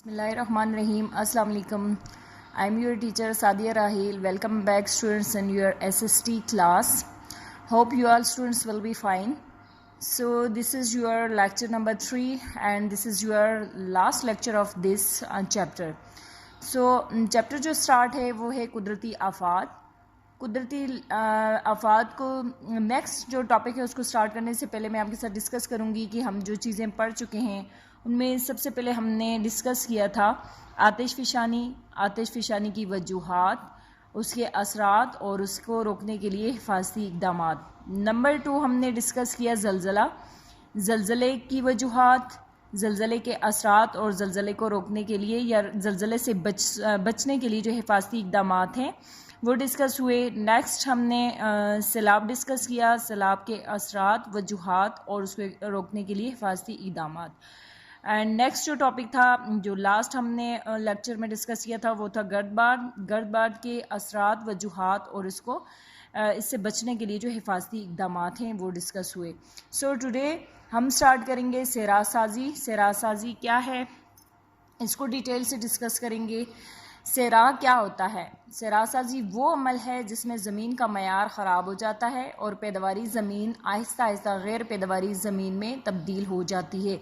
Bismillahirrahmanirrahim. Assalamu alaikum. I'm your teacher Sadia Rahil. Welcome back students in your SST class. Hope you all students will be fine. So this is your lecture number 3 and this is your last lecture of this chapter. So chapter जो start है वो है कुदरती आफात. कुदरती आफात को next जो topic है उसको स्टार्ट करने से पहले मैं आपके साथ डिस्कस करूंगी कि हम जो चीज़ें पढ़ चुके हैं उनमें सबसे पहले हमने डिस्कस किया था आतिश फ़िशानी की वजूहात, उसके असरात और उसको रोकने के लिए हिफाजती इक़दामात. नंबर 2 हमने डिस्कस किया ज़लज़ले की वजूहात, ज़लज़ले के असरात और ज़लज़ले को रोकने के लिए या ज़लज़ले से बचने के लिए जो हिफाजती इक़दामात हैं वो डिस्कस हुए. नेक्स्ट हमने सैलाब डिस्कस किया, सैलाब के असरात, वजूहात और उसको रोकने के लिए हिफाजती इक़दामात. एंड नेक्स्ट जो टॉपिक था जो लास्ट हमने लेक्चर में डिस्कस किया था वो था गर्दबाद के असरात, वजूहात और इससे बचने के लिए जो हिफाजती इक़दामात हैं वो डिस्कस हुए. सो टुडे हम स्टार्ट करेंगे सेरासाजी क्या है इसको डिटेल से डिस्कस करेंगे. सेरा क्या होता है? सेरासाजी वो अमल है जिसमें ज़मीन का मयार ख़राब हो जाता है और पैदावारी ज़मीन आहिस्ता आहिस्ता गैर पैदावारी ज़मीन में तब्दील हो जाती है.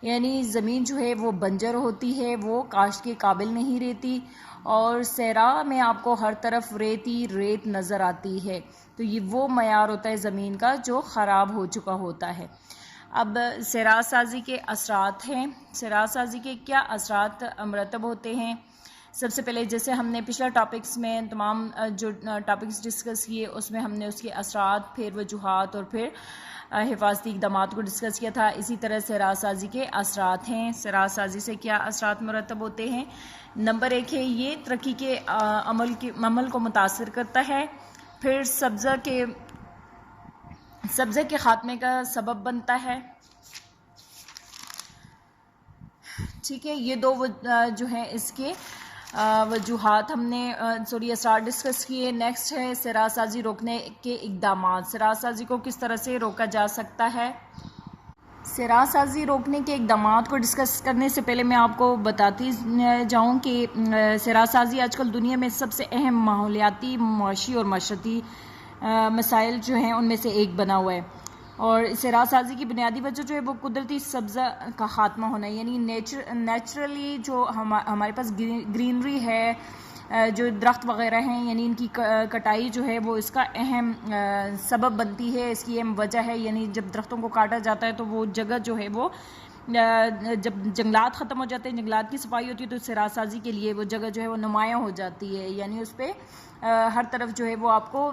यानी ज़मीन जो है वो बंजर होती है, वो काश्त के काबिल नहीं रहती और सेरा में आपको हर तरफ रेत नज़र आती है. तो ये वो मयार होता है ज़मीन का जो ख़राब हो चुका होता है. अब सेरासाजी के असरात हैं. सेरासाजी के क्या असरात मरतब होते हैं? सबसे पहले जैसे हमने पिछला टॉपिक्स में तमाम जो टॉपिक्स डिस्कस किए उसमें हमने उसके असरात, फिर वजूहात और फिर हिफाजती इक़दामात को डिस्कस किया था. इसी तरह सेरासाजी के असरात हैं. सेरासाजी से क्या असरात मरतब होते हैं? नंबर 1 है ये तरक्की के अमल को मुतासिर करता है. फिर सब्ज़े के ख़ात्मे का सबब बनता है. ठीक है, ये दो जो हैं इसके वजूहात हमने असरात डिस्कस किए. नेक्स्ट है सेरासाजी रोकने के इक़दामात. सेरासाजी को किस तरह से रोका जा सकता है? सेरासाजी रोकने के इक़दामात को डिस्कस करने से पहले मैं आपको बताती जाऊं कि सेरासाजी आजकल दुनिया में सबसे अहम माहौलियाती, मुआशी और माशरती मसाइल जो हैं उनमें से एक बना हुआ है. और सेरासाजी की बुनियादी वजह जो है वो कुदरती सब्ज़ा का ख़ात्मा होना है. यानी नेचुरली जो हमारे पास ग्रीनरी है, जो दरख्त वग़ैरह हैं, यानी इनकी कटाई जो है वो इसका अहम सबब बनती है, इसकी अहम वजह है. यानी जब दरख्तों को काटा जाता है तो वो जगह जो है वो जब जंगलात ख़त्म हो जाते हैं, जंगलात की सफाई होती है तो सेरासाजी के लिए वो जगह जो है वो नुमायाँ हो जाती है. यानी उस पर हर तरफ जो है वो आपको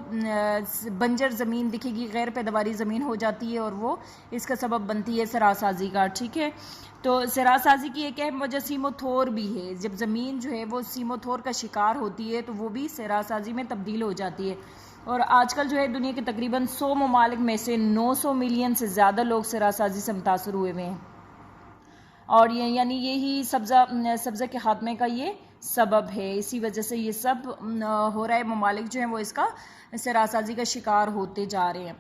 बंजर ज़मीन दिखेगी, गैर पैदावारी ज़मीन हो जाती है और वो इसका सबब बनती है सेरासाजी का. ठीक है, तो सेरासाजी की एक अहम वजह सीमोथोर भी है. जब ज़मीन जो है वो सीमोथोर का शिकार होती है तो वो भी सेरासाजी में तब्दील हो जाती है. और आजकल जो है दुनिया के तकरीबन 100 ममालिक में से 900 मिलियन से ज़्यादा लोग सेरासाजी से मुतासर हुए हुए हैं और यानी यही सब्ज़ा के ख़ात्मे का ये सबब है. इसी वजह से ये सब हो रहा है. ममालिक जो हैं वो इसका सेरासाजी का शिकार होते जा रहे हैं.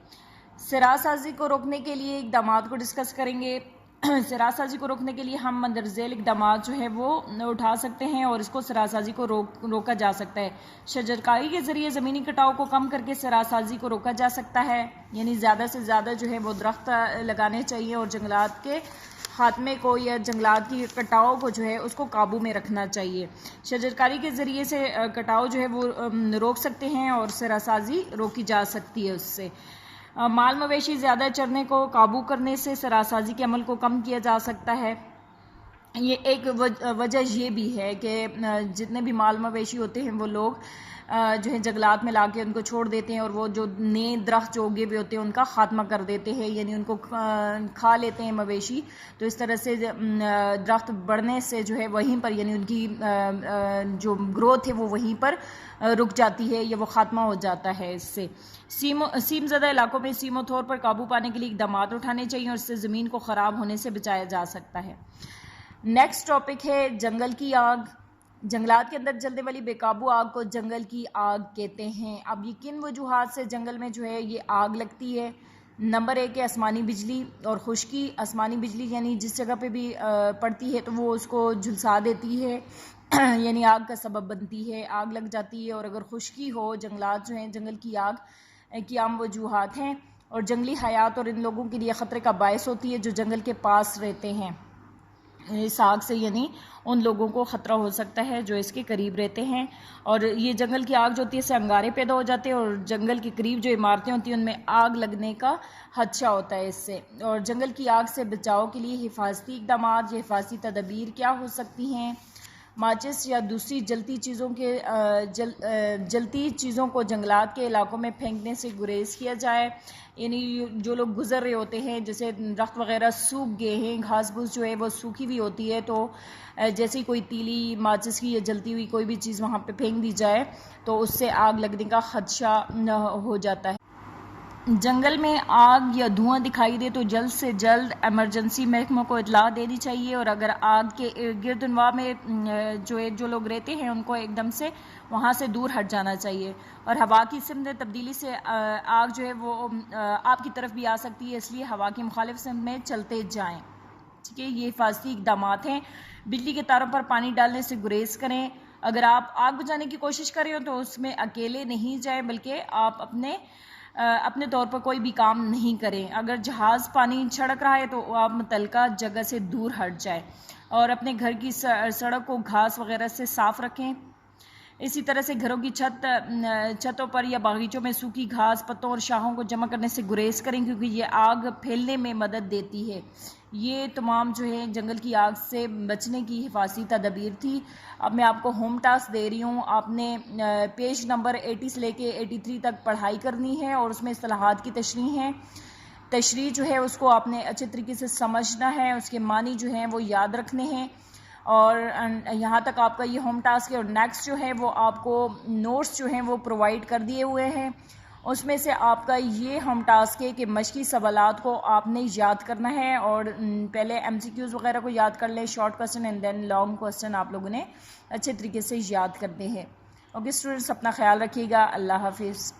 सेरासाजी को रोकने के लिए इक़दामात को डिस्कस करेंगे. सेरासाजी को रोकने के लिए हम मंदरज़ेल इक़दामात जो है वो उठा सकते हैं और इसको सेरासाजी को रोका जा सकता है. शजरकारी के ज़रिए ज़मीनी कटाव को कम करके सेरासाजी को रोका जा सकता है. यानी ज़्यादा से ज़्यादा जो है वो दरख्त लगाने चाहिए और जंगलात के ख़ात्मे को या जंगलात की कटाव को जो है उसको काबू में रखना चाहिए. शजरकारी के ज़रिए से कटाव जो है वो रोक सकते हैं और सेरासाजी रोकी जा सकती है उससे. माल मवेशी ज़्यादा चरने को काबू करने से सेरासाजी के अमल को कम किया जा सकता है. ये एक वजह ये भी है कि जितने भी माल मवेशी होते हैं वो लोग जो है जंगलात में लाके उनको छोड़ देते हैं और वो जो नए दरख्त जो उगे हुए होते हैं उनका ख़ात्मा कर देते हैं, यानी उनको खा लेते हैं मवेशी. तो इस तरह से दरख्त बढ़ने से जो है वहीं पर यानी उनकी जो ग्रोथ है वो वहीं पर रुक जाती है या वो ख़ात्मा हो जाता है. इससे सीम ज़दा इलाकों में सीमोथोर पर काबू पाने के लिए इक़दामात उठाने चाहिए और इससे ज़मीन को ख़राब होने से बचाया जा सकता है. नेक्स्ट टॉपिक है जंगल की आग. जंगलात के अंदर जलने वाली बेकाबू आग को जंगल की आग कहते हैं. अब ये किन वजूहात से जंगल में जो है ये आग लगती है? نمبر 1 ہے آسمانی بجلی اور خشکی. آسمانی بجلی یعنی جس جگہ پہ بھی پڑتی ہے تو وہ اس کو جھلسا دیتی ہے یعنی آگ کا سبب بنتی ہے, آگ لگ جاتی ہے. اور اگر خشکی ہو, جنگلات جو ہیں, جنگل کی آگ کی عام وجوہات ہیں اور جنگلی حیات اور ان لوگوں کے لیے خطرے کا باعث ہوتی ہے جو جنگل کے پاس رہتے ہیں. اس آگ سے یعنی ان لوگوں کو خطرہ ہو سکتا ہے جو اس کے قریب رہتے ہیں. اور یہ جنگل کی آگ جو ہوتی ہے اس سے انگارے پیدا ہو جاتے ہیں اور جنگل کے قریب جو عمارتیں ہوتی ہیں ان میں آگ لگنے کا خدشہ ہوتا ہے اس سے. اور جنگل کی آگ سے بچاؤ کے لیے حفاظتی اقدامات یا حفاظتی تدابیر کیا ہو سکتی ہیں؟ ماچس یا دوسری جلتی چیزوں کو جنگلات کے علاقوں میں پھینکنے سے گریز کیا جائے. یعنی جو لوگ گزر رہے ہوتے ہیں, جیسے درخت وغیرہ سوکھ گئے ہیں, گھاس پھوس جو ہے وہ سوکھی ہوئی ہوتی ہے, تو جیسے کوئی تیلی ماچس کی یا جلتی ہوئی کوئی بھی چیز وہاں پہ پھینک دی جائے تو اس سے آگ لگنے کا خدشہ ہو جاتا ہے. جنگل میں آگ یا دھواں دکھائی دے تو جلد سے جلد ایمرجنسی محکموں کو اطلاع دینی چاہیے. اور اگر آگ کے گرد انواع میں جو لوگ رہتے ہیں ان کو ایک دم سے وہاں سے دور ہٹ جانا چاہیے. اور ہوا کی سمت تبدیلی سے آگ جو ہے وہ آپ کی طرف بھی آ سکتی ہے, اس لیے ہوا کی مخالف سمت میں چلتے جائیں. ٹھیک ہے, یہ حفاظتی اقدامات ہیں. بجلی کے تاروں پر پانی ڈالنے سے گریز کریں. اگر آپ آگ بجھانے کی کوشش کر رہے ہو تو اس میں اکیلے نہیں جائیں بلکہ آپ اپنے طور پر کوئی بھی کام نہیں کریں. اگر جہاز پانی چھڑک رہا ہے تو آپ متعلقہ جگہ سے دور ہٹ جائیں اور اپنے گھر کی سڑک کو گھاس وغیرہ سے صاف رکھیں. اسی طرح سے گھروں کی چھتوں پر یا باغیچوں میں سوکھی گھاس, پتوں اور شاخوں کو جمع کرنے سے گریز کریں کیونکہ یہ آگ پھیلنے میں مدد دیتی ہے. یہ تمام جو ہے جنگل کی آگ سے بچنے کی حفاظتی تدابیر تھی. اب میں آپ کو ہوم ٹاسک دے رہی ہوں. آپ نے پیج نمبر 80 سے لے کے 83 تک پڑھائی کرنی ہے اور اس میں اصطلاحات کی تشریح جو ہے اس کو آپ نے اچھے طریقے سے سمجھنا ہے, اس کے معنی جو ہیں وہ یاد رکھنے ہیں. اور یہاں تک آپ کا یہ ہوم ٹاسک ہے. اور نیکسٹ جو ہے وہ آپ کو نوٹس جو ہیں وہ پرووائڈ کر دیے ہوئے ہیں. اس میں سے آپ کا یہ ہوم ٹاسک ہے کہ مشقی سوالات کو آپ نے یاد کرنا ہے اور پہلے MCQs وغیرہ کو یاد کر لیں, short question and then long question آپ لوگوں نے اچھے طریقے سے یاد کرنے ہیں. اوکے اسٹوڈنٹس, اپنا خیال رکھیے گا. اللہ حافظ.